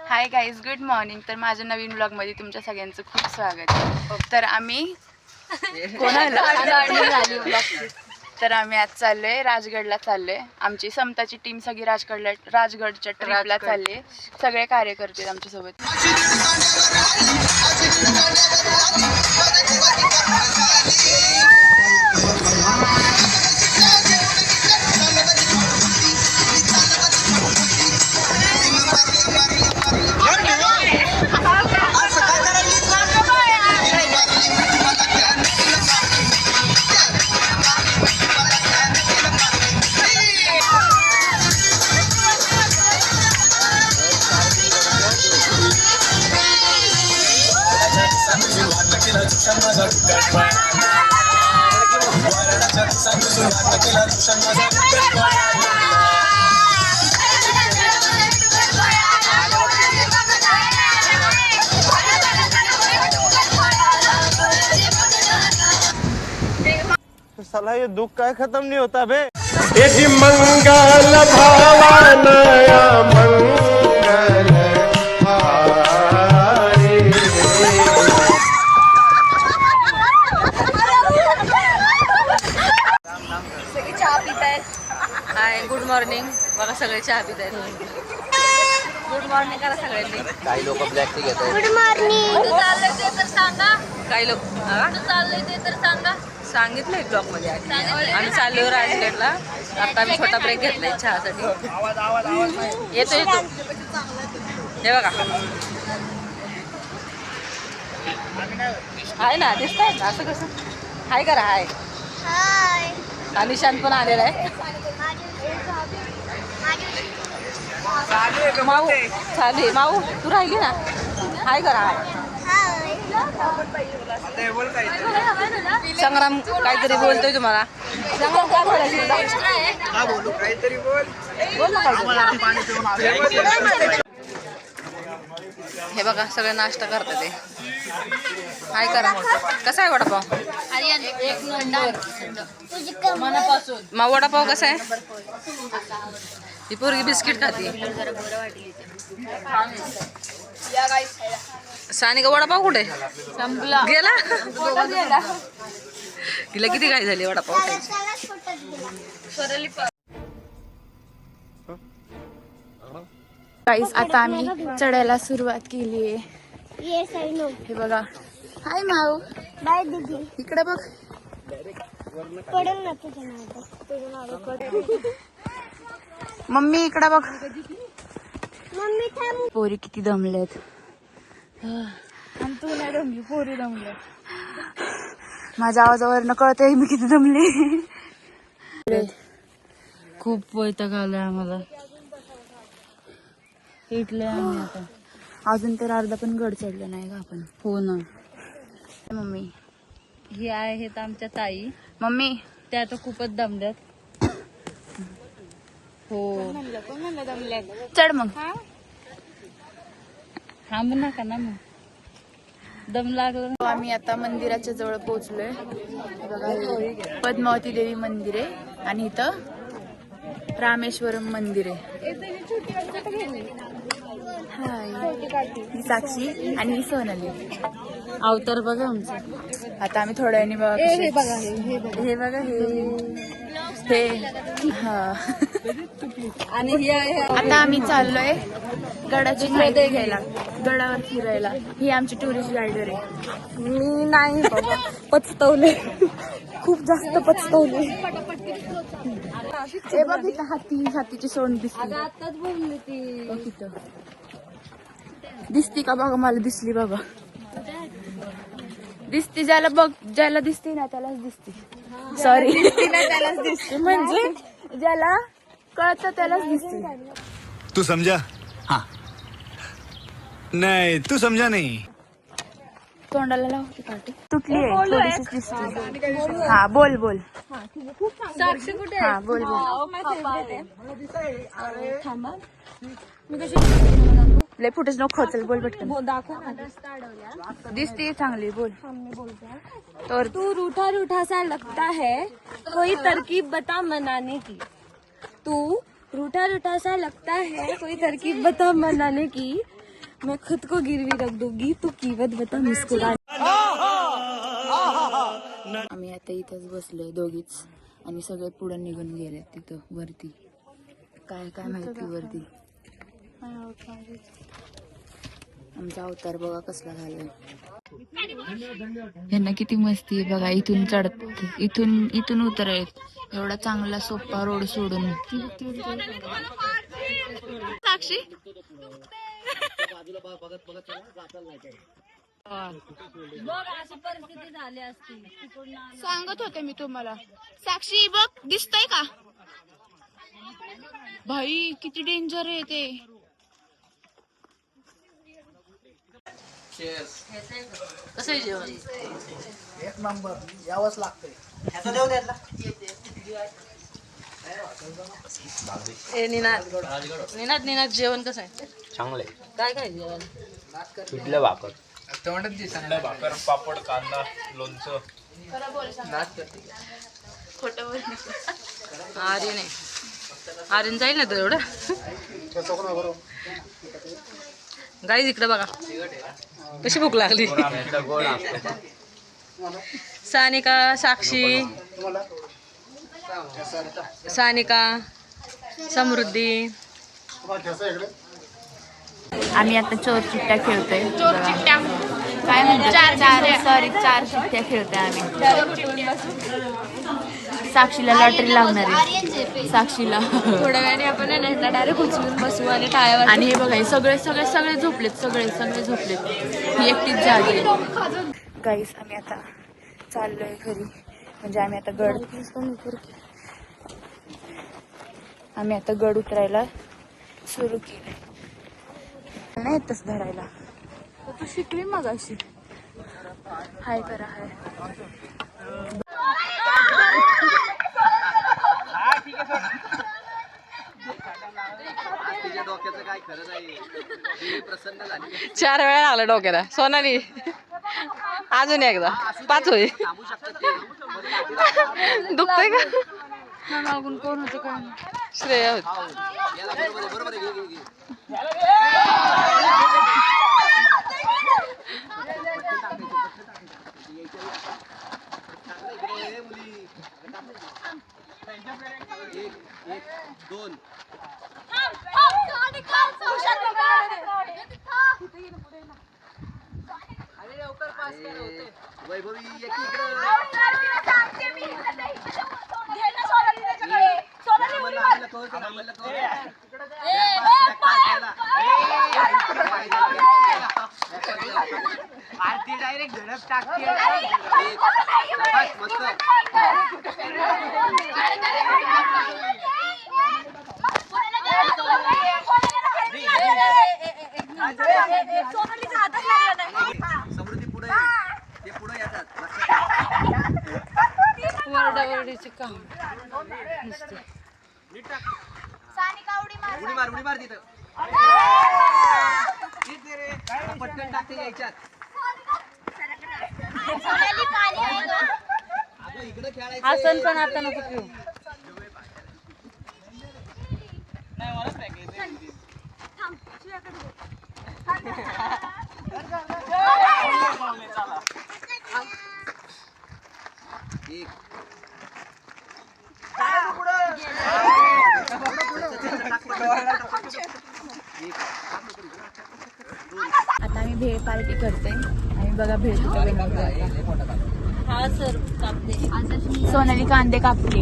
Hi guys, good morning. तर माझ्या नवीन ब्लॉगमध्ये तुमच्या सगळ्यांचं खूप स्वागत आहे. तर आम्ही आज चाललोय राजगडला चाललोय. आमची समताची टीम सगळी राजगडच्या ट्रिपला चालली. सगळे कार्यकर्ते आमच्या सोबत. साला ये दुख का खत्म नहीं होता बे। यदि मंगल भवानया मंगल हारी। सगळे चहा पित आहेत. हाय, गुड मॉर्निंग. बघा सगळे चहा पित आहेत. गुड मॉर्निंग करा सगळ्यांनी. काही लोक ब्लॅक टी घेतात. Good morning. कुठं चाललंय ते तर सांगा. काही लोक कुठं चाललंय ते तर सांगा. सांगितलंय ब्लॉग मध्ये. आम्ही चाललो राजगडला. आता आम्ही छोटा ब्रेक घेतलाय चहासाठी. येतो हे बघा. हाय ना, दिसतंय ना असं कसं. हाय करा. हाय. आणि शांत पण आलेला आहे. माऊ चालू आहे. माऊ तू राहिली ना. हाय करा. हाय. संग्राम काहीतरी बोलतोय तुम्हाला. संग्राम काय बोलायचं? काहीतरी बोल. बोल ना काहीतरी. हे बघा सगळे नाश्ता करतात. ते हाय करा. कसा आहे वडापाव? एक नंबर मनापासून. मग वडापाव कसा आहे? ही पोरगी बिस्किट खाते. सानिका वडापाव कुठे संपला गेला? तिला किती काय झाली वडापाव खायची. गाईज, आता आम्ही चढायला सुरुवात केली आहे. हे बघा. हाय माऊ. बाय दीदी. इकडे बघ. पडेल ना तुझं नाव. मम्मी इकडे बघ. मम्मी थांब. पोरी किती दमलेत. आणि तू नाही दमली, पोरी दमले. माझ्या आवाजावरनं कळतंय मी किती दमले. खूप वैताग आलाय आम्हाला. इटले आम्ही आता. अजून तर अर्धा पण गड चढला नाही का आपण. हो ना. मम्मी हे आहेत आमच्या ताई. मम्मी त्या तर खूपच दमल्यात. हो. चढ मग. थांब नका ना मग. दम लागला. आम्ही आता मंदिराच्या जवळ पोहोचलोय. बघा, पद्मावती देवी मंदिर आहे आणि इथं रामेश्वरम मंदिर आहे. ही साक्षी आणि ही सोनाली. अवतार बघा आमचा. आता आम्ही थोड्या वेळाने बघा. हे बघा. हे बघा. हे हा. आणि हे आहे. आता आम्ही चाललोय गडाची माहिती घ्यायला, गडावर फिरायला. ही आमची टुरिस्ट गायडर आहे. मी नाही बाबा. पचतवले. खूप जास्त पचतवले. हे बघ इथं हातीची सोंड दिसली. आताच बोलली ती. बघ इथं दिसती का बघा. मला दिसली बाबा. दिसती ज्याला दिसते ना त्यालाच दिसते. सॉरी, त्यालाच दिसते म्हणजे ज्याला कळतं त्यालाच दिसते. तू समझा? हाँ. नहीं तू समझा नहीं. तोंडाला लावते काठी. तुटली आहे थोडीशीच दिसते. हा बोल. साक्षी कुठे? हा बोल. लय फुटेज नको खोचल. बोल पटकन. दिसते चांगली. बोल. तर तू रूठा रूठा सा लगता है, कोई तरकीब बता मनाने की. तू रूठा रूठा सा लगता है, कोई तरकीब बता मनाने की. मैं खुद को गिरवी रख दूंगी तू कीमत बता मुस्कुरा. आम्ही आता इथंच बसलोय दोघीच आणि सगळे पुढे निघून गेले तिथं वरती. काय काय माहिती वरती. आमचा अवतार बघा कसला झालाय. यांना किती मस्ती आहे बघा. इथून चढत इथून उतरायत एवढा चांगला सोपा रोड सोडून. साक्षी सांगत होते मी तुम्हाला. साक्षी बघ दिसतंय का भाई किती डेंजर आहे ते. कसं आहे जेवण? एक नंबर यावंच लागतंय. निनाद जेवण कसं आहे? चांगले काय काय जेवण? पिठलं भाकर भाकर पापड कांदा लोणचं. खोटं बोल. आर्यन आहे. आर्यन जाईल ना तर एवढं. गाईज इकडे बघा कशी भूक लागली. गोड असतो. सानिका, साक्षी, सानिका, समृद्धी. आम्ही आता चोर चिट्ट्या खेळतोय. काय म्हणतो? चार चिट्ट्या खेळतोय आम्ही. साक्षीला लॉटरी लागणार आहे. साक्षीला थोड्या वेळाने आपण नेटला डायरेक्ट उचलून बसू आणि टाळ्यावर. आणि हे बघा हे सगळे झोपलेत. सगळे झोपलेत. ही एकटीच जागी. गाईस आम्ही आता चाललोय घरी. म्हणजे आम्ही आता गड उतरायला सुरू केलंय. नाही येतच धरायला. तू शिकली मग अशी. हाय करा हाय. काय खरं नाही. प्रसन्न झाली. 4 वेळा लागला डोक्याला. सोनाली अजून एकदा 5 होईल. दुखतंय का? मागून कोण होतं काय? श्रेया होती. बरोबर आहे. दोन वैभवी आरती डायरेक्ट झडप टाकते. समृद्धी पुढे ते पुढे येतात. वरडावरडीचे काम उडी मार तिथं. पटकन टाकते यायच्यात. इकडे खेळायचं. आसन पण आता नको पिऊ. आता आम्ही भेळ पार्टी करतोय. आम्ही बघा भेळ कुठे बनवतोय. हा सर कापते. सोनाली कांदे कापते.